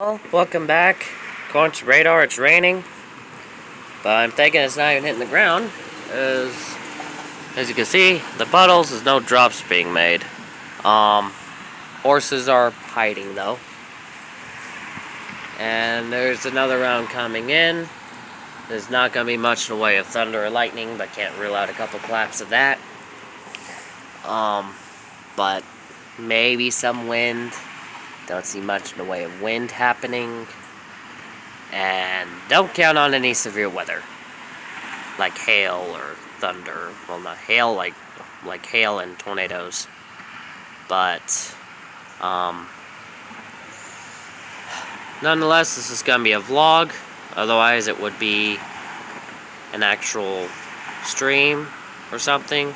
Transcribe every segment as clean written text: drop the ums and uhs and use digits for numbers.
Well, welcome back. According to radar, it's raining, but I'm thinking it's not even hitting the ground. As you can see, the puddles, there's no drops being made. Horses are hiding though, and there's another round coming in. There's not gonna be much in the way of thunder or lightning, but can't rule out a couple claps of that. But maybe some wind. Don't see much in the way of wind happening. And don't count on any severe weather. Like hail or thunder. Well, not hail, like hail and tornadoes. But, nonetheless, this is going to be a vlog. Otherwise, it would be an actual stream or something.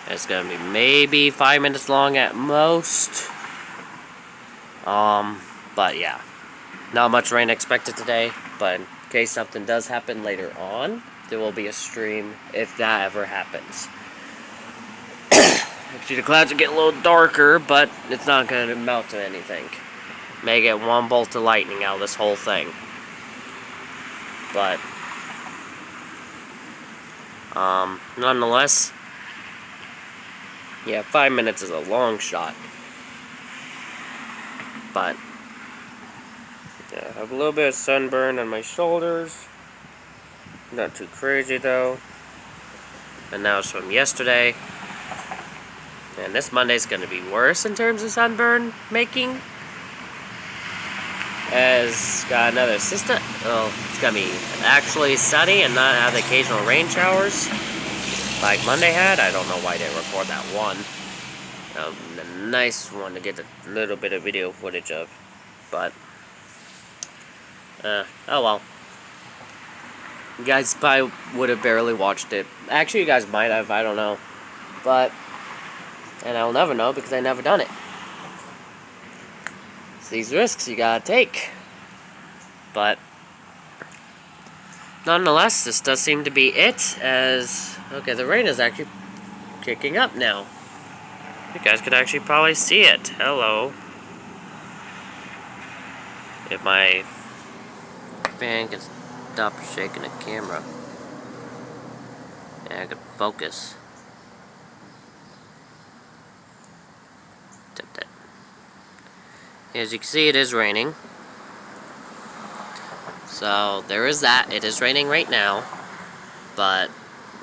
It's going to be maybe 5 minutes long at most. But yeah, not much rain expected today, but in case something does happen later on, there will be a stream if that ever happens. Actually, the clouds are getting a little darker, but it's not going to amount to anything. May get one bolt of lightning out of this whole thing. But, nonetheless, yeah, 5 minutes is a long shot. But, yeah, I have a little bit of sunburn on my shoulders. Not too crazy though. And that was from yesterday. And this Monday's going to be worse in terms of sunburn making. As got another system. Oh, it's going to be actually sunny and not have the occasional rain showers like Monday had. I don't know why I didn't record that one. A nice one to get a little bit of video footage of, but oh well. You guys probably would have barely watched it. Actually, you guys might have, I don't know, but and I'll never know because I never done it. It's these risks you gotta take, but nonetheless, this does seem to be it. As okay, the rain is actually kicking up now. You guys could actually probably see it. Hello. If my fan can stop shaking the camera. Yeah, I could focus. Tip that. As you can see, it is raining. So, there is that. It is raining right now. But,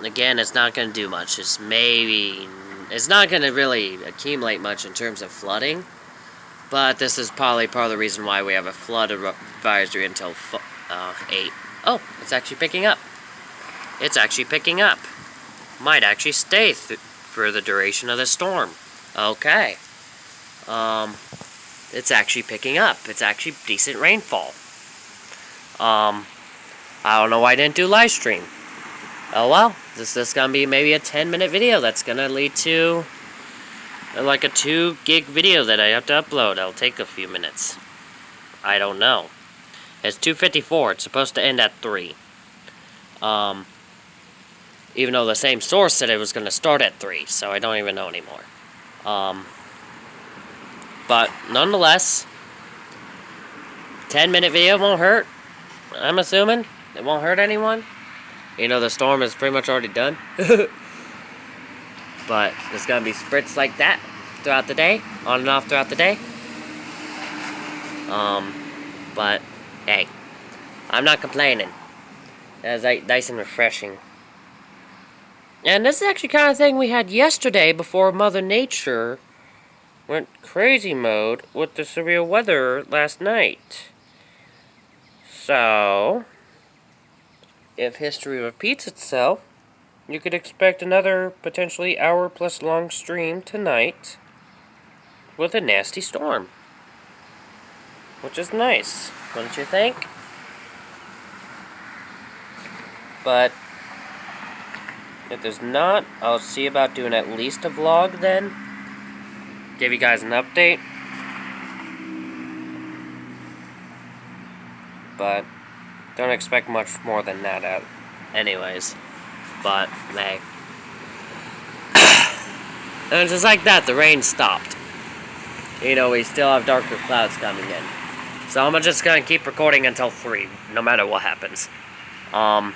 again, it's not going to do much. It's not going to really accumulate much in terms of flooding, but this is probably part of the reason why we have a flood advisory until 8. Oh, it's actually picking up. It's actually picking up. Might actually stay for the duration of the storm. Okay. It's actually picking up. It's actually decent rainfall. I don't know why I didn't do live stream. Oh well, this is gonna be maybe a 10-minute video that's gonna lead to like a 2 gig video that I have to upload. It'll take a few minutes. I don't know. It's 2:54. It's supposed to end at 3. Even though the same source said it was gonna start at 3, so I don't even know anymore. But nonetheless, 10-minute video won't hurt. I'm assuming it won't hurt anyone. You know, the storm is pretty much already done. But there's going to be spritz like that throughout the day. On and off throughout the day. But, hey. I'm not complaining. That's nice and refreshing. And this is actually kind of thing we had yesterday before Mother Nature went crazy mode with the severe weather last night. So, if history repeats itself, you could expect another potentially hour-plus long stream tonight with a nasty storm. Which is nice, wouldn't you think? But if there's not, I'll see about doing at least a vlog then. Give you guys an update. But don't expect much more than that out. Anyways, but hey. And just like that, the rain stopped. You know, we still have darker clouds coming in. So I'm just gonna keep recording until 3, no matter what happens. Got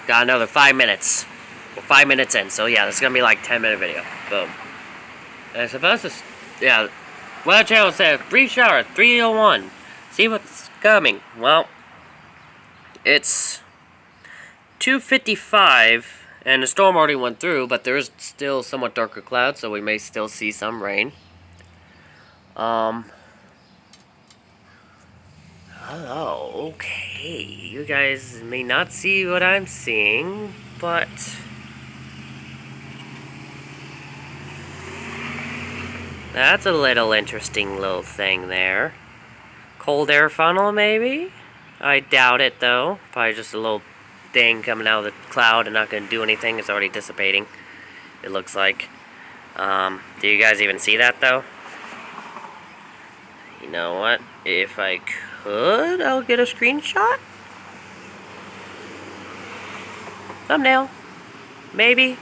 another 5 minutes. We're 5 minutes in, so yeah, this is gonna be like 10-minute video. Boom. And it's supposed to, yeah. Weather channel said brief shower 3:01. See what's coming. Well, it's 2:55, and the storm already went through, but there is still somewhat darker clouds, so we may still see some rain. Hello, okay, you guys may not see what I'm seeing, but that's a little interesting little thing there. Cold air funnel, maybe? I doubt it, though. Probably just a little thing coming out of the cloud and not going to do anything. It's already dissipating, it looks like. Do you guys even see that, though? You know what? If I could, I'll get a screenshot. Thumbnail. Maybe.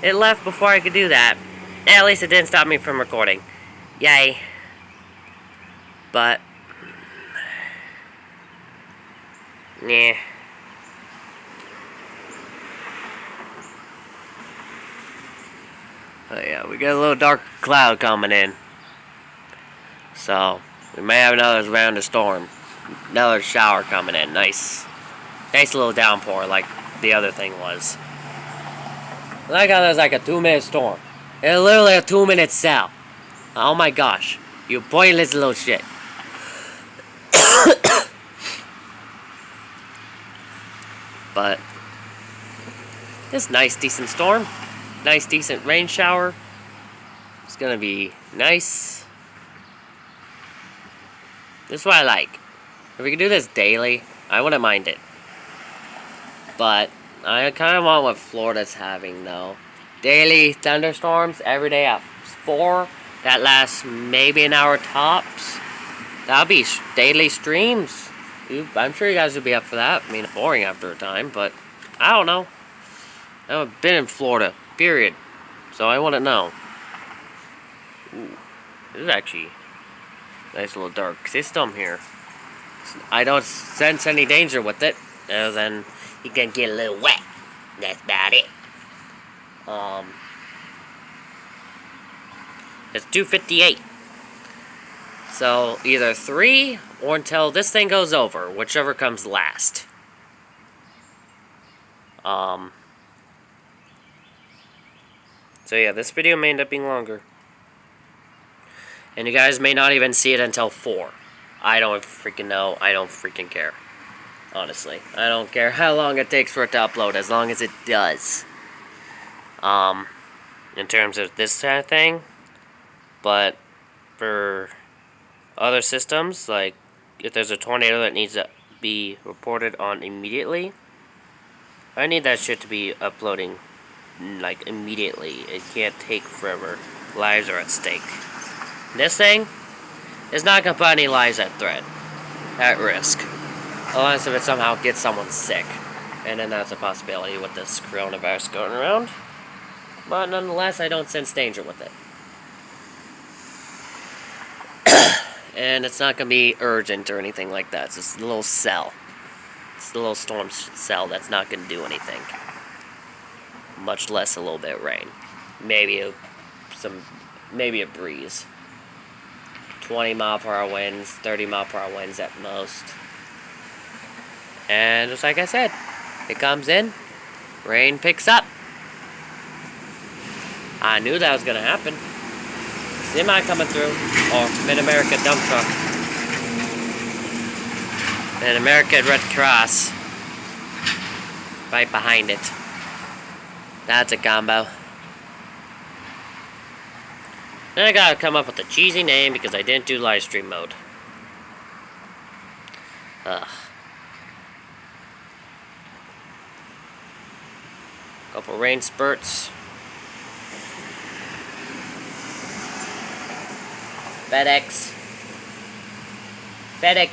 It left before I could do that. At least it didn't stop me from recording. Yay. But yeah. Oh yeah, we got a little dark cloud coming in. So we may have another round of storm. Another shower coming in. Nice little downpour like the other thing was. Like how there's like a 2-minute storm. It's literally a 2-minute cell. Oh my gosh. You pointless little shit. But this nice decent storm. Nice decent rain shower. It's gonna be nice. This is what I like. If we could do this daily, I wouldn't mind it. But I kind of want what Florida's having, though. Daily thunderstorms every day at 4. That lasts maybe an hour tops. That'll be daily streams. I'm sure you guys would be up for that. I mean, it's boring after a time, but I don't know. I haven't been in Florida, period. So I wouldn't know. Ooh, this is actually a nice little dark system here. I don't sense any danger with it, other than you can get a little wet. That's about it. It's 2:58. So either 3 or until this thing goes over, whichever comes last. So yeah, this video may end up being longer. And you guys may not even see it until 4. I don't freaking know. I don't freaking care. Honestly. I don't care how long it takes for it to upload, as long as it does. In terms of this kind of thing. But for other systems, like if there's a tornado that needs to be reported on immediately, I need that shit to be uploading like immediately. It can't take forever. Lives are at stake. This thing is not gonna put any lives at risk, unless if it somehow gets someone sick, and then that's a possibility with this coronavirus going around. But nonetheless, I don't sense danger with it. And it's not going to be urgent or anything like that. It's just a little cell. It's a little storm cell that's not going to do anything. Much less a little bit of rain. Maybe a breeze. 20-mile-per-hour winds, 30-mile-per-hour winds at most. And just like I said, it comes in, rain picks up. I knew that was going to happen. Semi coming through, or Mid-America dump truck. And American Red Cross right behind it. That's a combo. Then I gotta come up with a cheesy name because I didn't do live stream mode. Ugh. Couple rain spurts. FedEx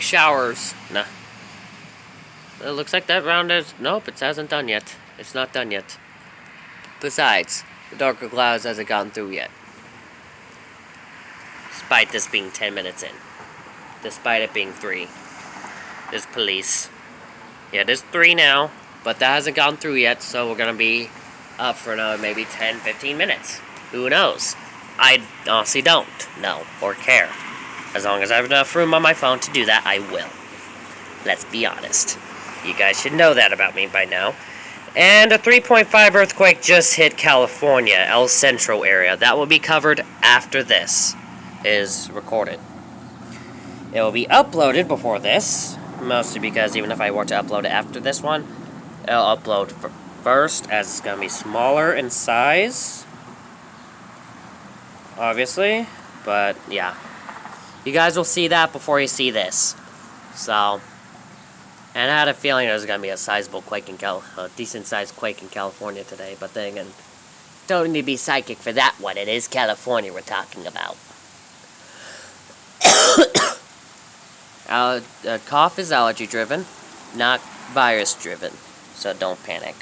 showers. Nah. It looks like that round is... Nope, it hasn't done yet. It's not done yet. Besides, the darker clouds hasn't gotten through yet. despite this being 10 minutes in. Despite it being 3. There's police. Yeah, there's 3 now, but that hasn't gone through yet, so we're gonna be up for another maybe 10, 15 minutes. Who knows? I honestly don't know or care. As long as I have enough room on my phone to do that, I will. Let's be honest. You guys should know that about me by now. And a 3.5 earthquake just hit California, El Centro area. That will be covered after this is recorded. It will be uploaded before this, mostly because even if I were to upload it after this one, it'll upload first, as it's going to be smaller in size, obviously, but yeah. You guys will see that before you see this. So, and I had a feeling there was going to be a sizable quake in a decent-sized quake in California today, but then again, don't need to be psychic for that one. It is California we're talking about. Cough is allergy-driven, not virus-driven, so don't panic.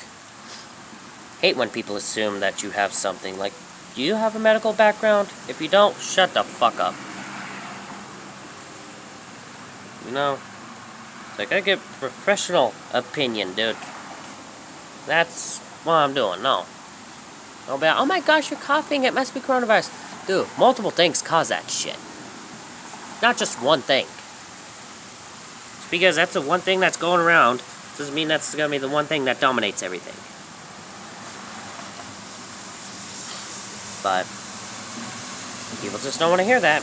Hate when people assume that you have something. Like, do you have a medical background? If you don't, shut the fuck up. You know, it's like, I get professional opinion, dude. That's what I'm doing. No. I'll be like, oh my gosh, you're coughing, it must be coronavirus. Dude, multiple things cause that shit. Not just one thing. Just because that's the one thing that's going around doesn't mean that's gonna be the one thing that dominates everything. But people just don't want to hear that.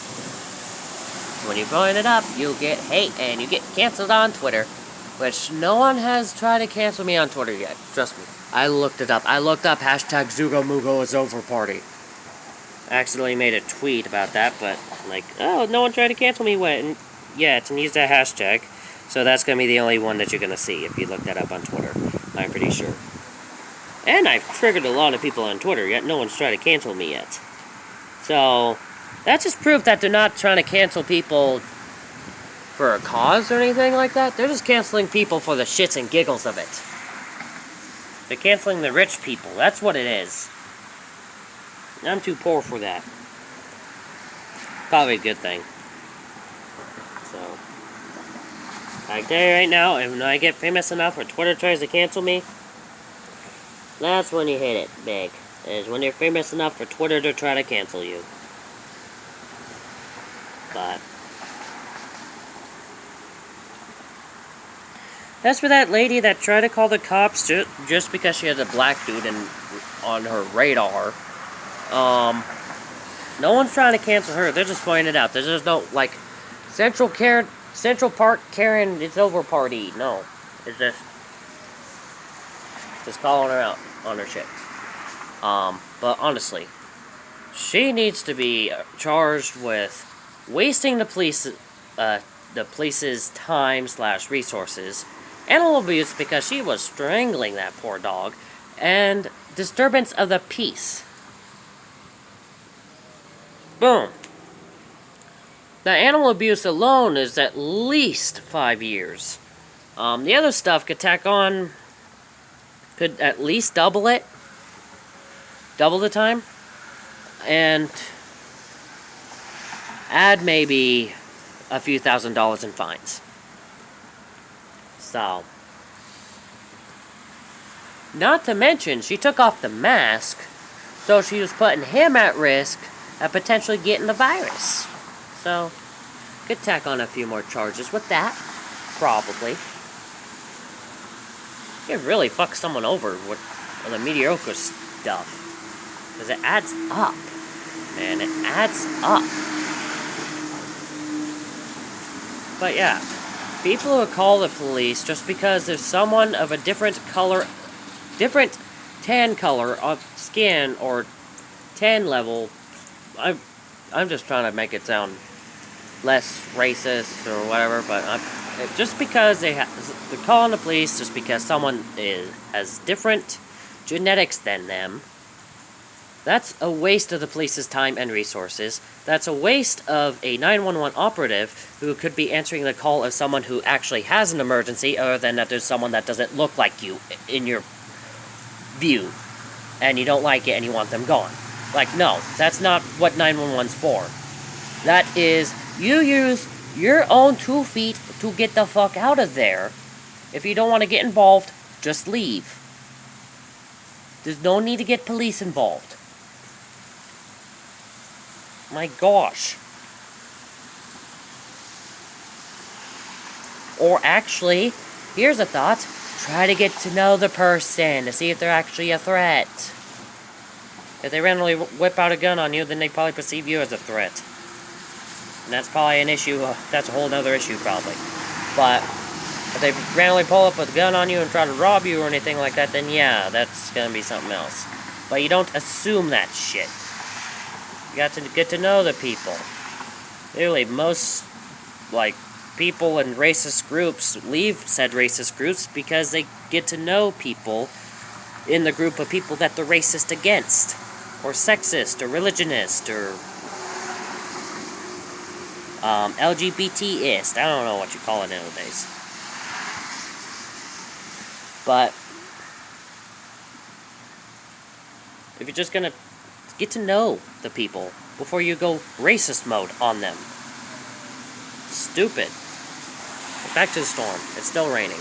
When you bring it up, you get hate and you get canceled on Twitter, which no one has tried to cancel me on Twitter yet. Trust me. I looked it up. I looked up hashtag Zugo is over party. I accidentally made a tweet about that, but like, oh, no one tried to cancel me yet and use that hashtag. So that's going to be the only one that you're going to see if you look that up on Twitter. I'm pretty sure. And I've triggered a lot of people on Twitter, yet no one's tried to cancel me yet. So, that's just proof that they're not trying to cancel people for a cause or anything like that. They're just canceling people for the shits and giggles of it. They're canceling the rich people. That's what it is. I'm too poor for that. Probably a good thing. So, I tell you right now, if I get famous enough or Twitter tries to cancel me, that's when you hit it big. Is when you're famous enough for Twitter to try to cancel you. But that's for that lady that tried to call the cops just because she had a black dude on her radar. No one's trying to cancel her. They're just pointing it out. There's just no, like, Central Park Karen, it's over party. No. It's just calling her out on her shit. But honestly, she needs to be charged with wasting the police's time/resources, animal abuse because she was strangling that poor dog, and disturbance of the peace. Boom. The animal abuse alone is at least 5 years. The other stuff could tack on, could at least double it. Double the time. And add maybe a few $1,000s in fines. So, not to mention, she took off the mask, so she was putting him at risk of potentially getting the virus. So, could tack on a few more charges with that, probably. You could really fuck someone over with the mediocre stuff. Because it adds up. And it adds up. But yeah, people who call the police just because there's someone of a different tan color of skin or tan level, I'm just trying to make it sound less racist or whatever, but just because they're calling the police just because someone has different genetics than them, that's a waste of the police's time and resources. That's a waste of a 911 operative who could be answering the call of someone who actually has an emergency, other than that there's someone that doesn't look like you in your view, and you don't like it and you want them gone. Like, no, that's not what 911's for. That is, you use your own 2 feet to get the fuck out of there. If you don't want to get involved, just leave. There's no need to get police involved. My gosh. Or actually, here's a thought. Try to get to know the person to see if they're actually a threat. If they randomly whip out a gun on you, then they probably perceive you as a threat. And that's probably an issue, that's a whole other issue probably. But if they randomly pull up a gun on you and try to rob you or anything like that, then yeah, that's gonna be something else. But you don't assume that shit. You got to get to know the people. Literally, most, like, people in racist groups leave said racist groups because they get to know people in the group of people that they're racist against, or sexist, or religionist, or LGBT-ist. I don't know what you call it nowadays. But if you're just gonna get to know the people before you go racist mode on them. Stupid. Back to the storm. It's still raining.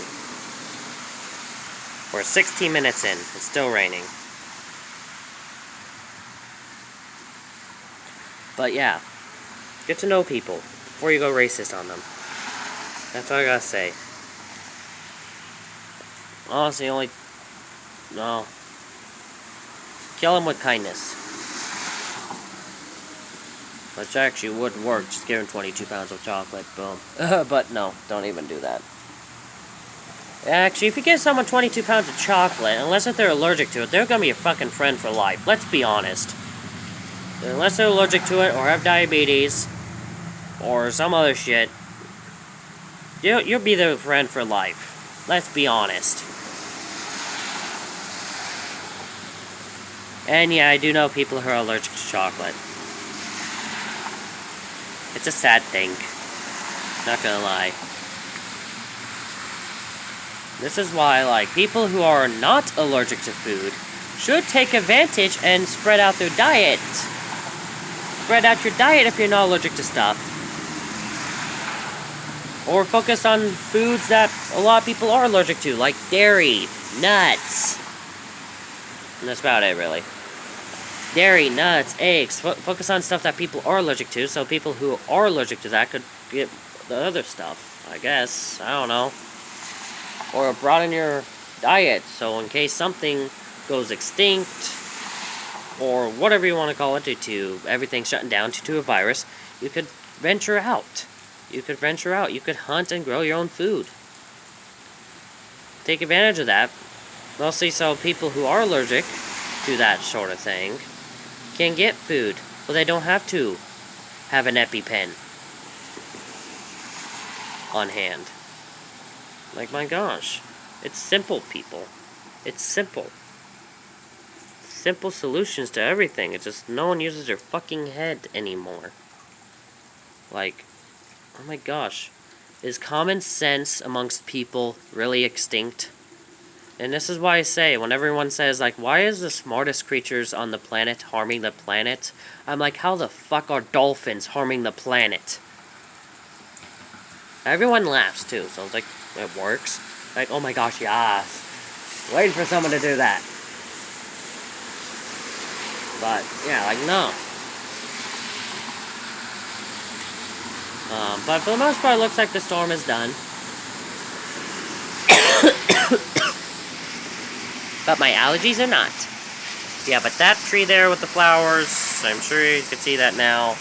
We're 16 minutes in. It's still raining. But yeah. Get to know people before you go racist on them. That's all I gotta say. Honestly, no. Kill them with kindness. Which actually would work, just give them 22 pounds of chocolate, boom. But no, don't even do that. Actually, if you give someone 22 pounds of chocolate, unless if they're allergic to it, they're gonna be a fucking friend for life. Let's be honest. Unless they're allergic to it, or have diabetes, or some other shit, you'll be their friend for life. Let's be honest. And yeah, I do know people who are allergic to chocolate. It's a sad thing. Not gonna lie. This is why, like, people who are not allergic to food should take advantage and spread out their diet. Spread out your diet if you're not allergic to stuff. Or focus on foods that a lot of people are allergic to, like dairy, nuts. And that's about it, really. Dairy, nuts, eggs. Focus on stuff that people are allergic to, so people who are allergic to that could get the other stuff, I guess. I don't know. Or broaden your diet, so in case something goes extinct, or whatever you want to call it, due to everything shutting down due to a virus, you could venture out. You could venture out. You could hunt and grow your own food. Take advantage of that. Mostly so people who are allergic to that sort of thing can get food, but they don't have to have an EpiPen on hand. Like, my gosh. It's simple, people. It's simple. Simple solutions to everything. It's just no one uses their fucking head anymore. Like, oh my gosh. Is common sense amongst people really extinct? And this is why I say, when everyone says, like, why is the smartest creatures on the planet harming the planet? I'm like, how the fuck are dolphins harming the planet? Everyone laughs, too, so it's like, it works. Like, oh my gosh, yes. Waiting for someone to do that. But, yeah, like, no. But for the most part, it looks like the storm is done. But my allergies are not. Yeah, but that tree there with the flowers, I'm sure you can see that now.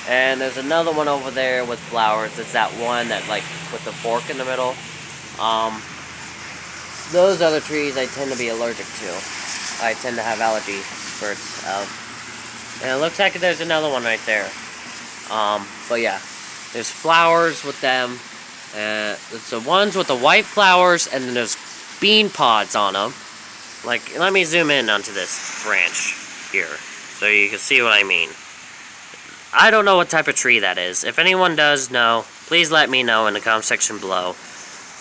And there's another one over there with flowers. It's that one that, like, with the fork in the middle. Those other trees I tend to be allergic to. I tend to have allergy spurts of. And it looks like there's another one right there. But yeah. There's flowers with them. It's the ones with the white flowers, and then there's bean pods on them. Like, let me zoom in onto this branch here, so you can see what I mean. I don't know what type of tree that is. If anyone does know, please let me know in the comment section below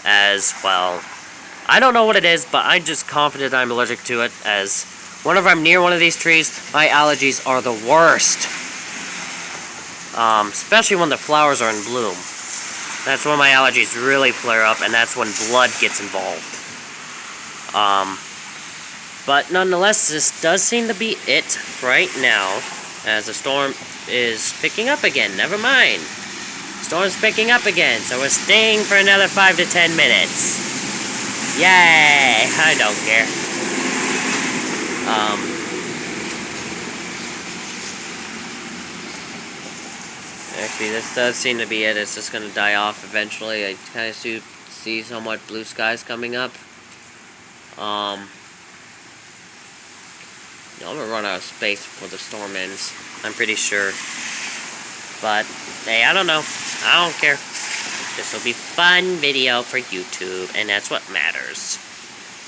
as well. I don't know what it is, but I'm just confident I'm allergic to it, as whenever I'm near one of these trees, my allergies are the worst. especially when the flowers are in bloom. That's when my allergies really flare up, and that's when blood gets involved. But nonetheless, this does seem to be it right now, as the storm is picking up again. Never mind. Storm's picking up again, so we're staying for another 5 to 10 minutes. Yay! I don't care. Actually, this does seem to be it. It's just going to die off eventually. I kind of see somewhat blue skies coming up. I'm going to run out of space before the storm ends. I'm pretty sure. But, hey, I don't know. I don't care. This will be fun video for YouTube, and that's what matters.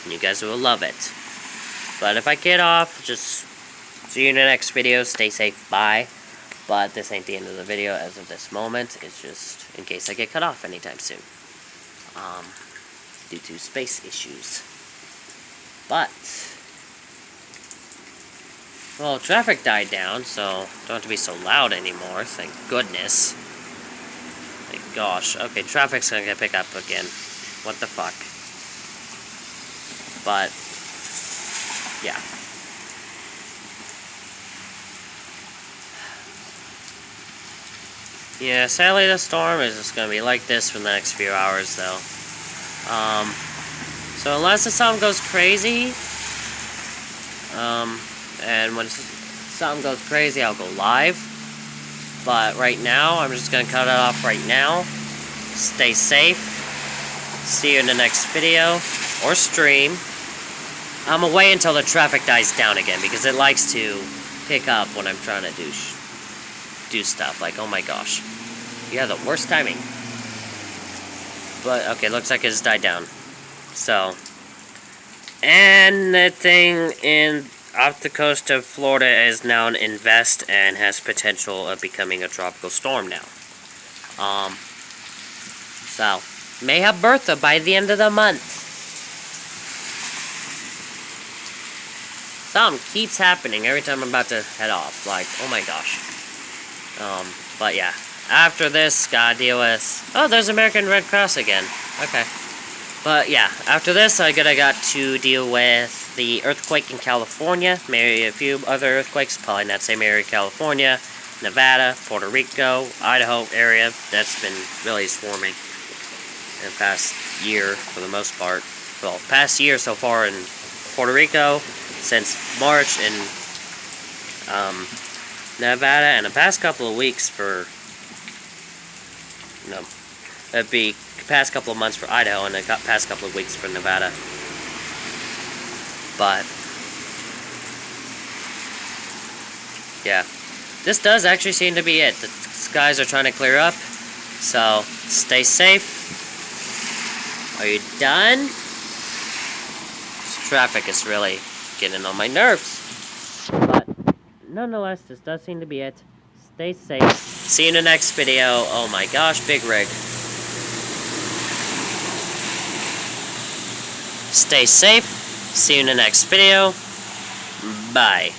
And you guys will love it. But if I get off, just see you in the next video. Stay safe. Bye. But this ain't the end of the video as of this moment. It's just in case I get cut off anytime soon. Due to space issues. But, well, traffic died down, so don't have to be so loud anymore. Thank goodness. Thank gosh. Okay, traffic's gonna pick up again. What the fuck? But, yeah. Yeah, sadly the storm is just gonna be like this for the next few hours, though. So unless the sun goes crazy, and when something goes crazy, I'll go live. But right now, I'm just gonna cut it off right now. Stay safe. See you in the next video or stream. I'm gonna wait until the traffic dies down again because it likes to pick up when I'm trying to do stuff. Like, oh my gosh, you have the worst timing. But okay, looks like it's died down. So, and the thing off the coast of Florida is now an invest and has potential of becoming a tropical storm now. So may have Bertha by the end of the month. Something keeps happening every time I'm about to head off. Like, oh my gosh. But yeah, after this, gotta deal with. Oh, there's American Red Cross again. Okay. But yeah, after this, I got to deal with the earthquake in California, maybe a few other earthquakes, probably not same area, California, Nevada, Puerto Rico, Idaho area. That's been really swarming in the past year for the most part. Well, past year so far in Puerto Rico, since March in Nevada, and the past couple of weeks for, no, that'd be past couple of months for Idaho, and the past couple of weeks for Nevada. But yeah, this does actually seem to be it. The skies are trying to clear up, so stay safe. Are you done? This traffic is really getting on my nerves. But nonetheless, this does seem to be it. Stay safe. See you in the next video. Oh my gosh, big rig. Stay safe. See you in the next video. Bye.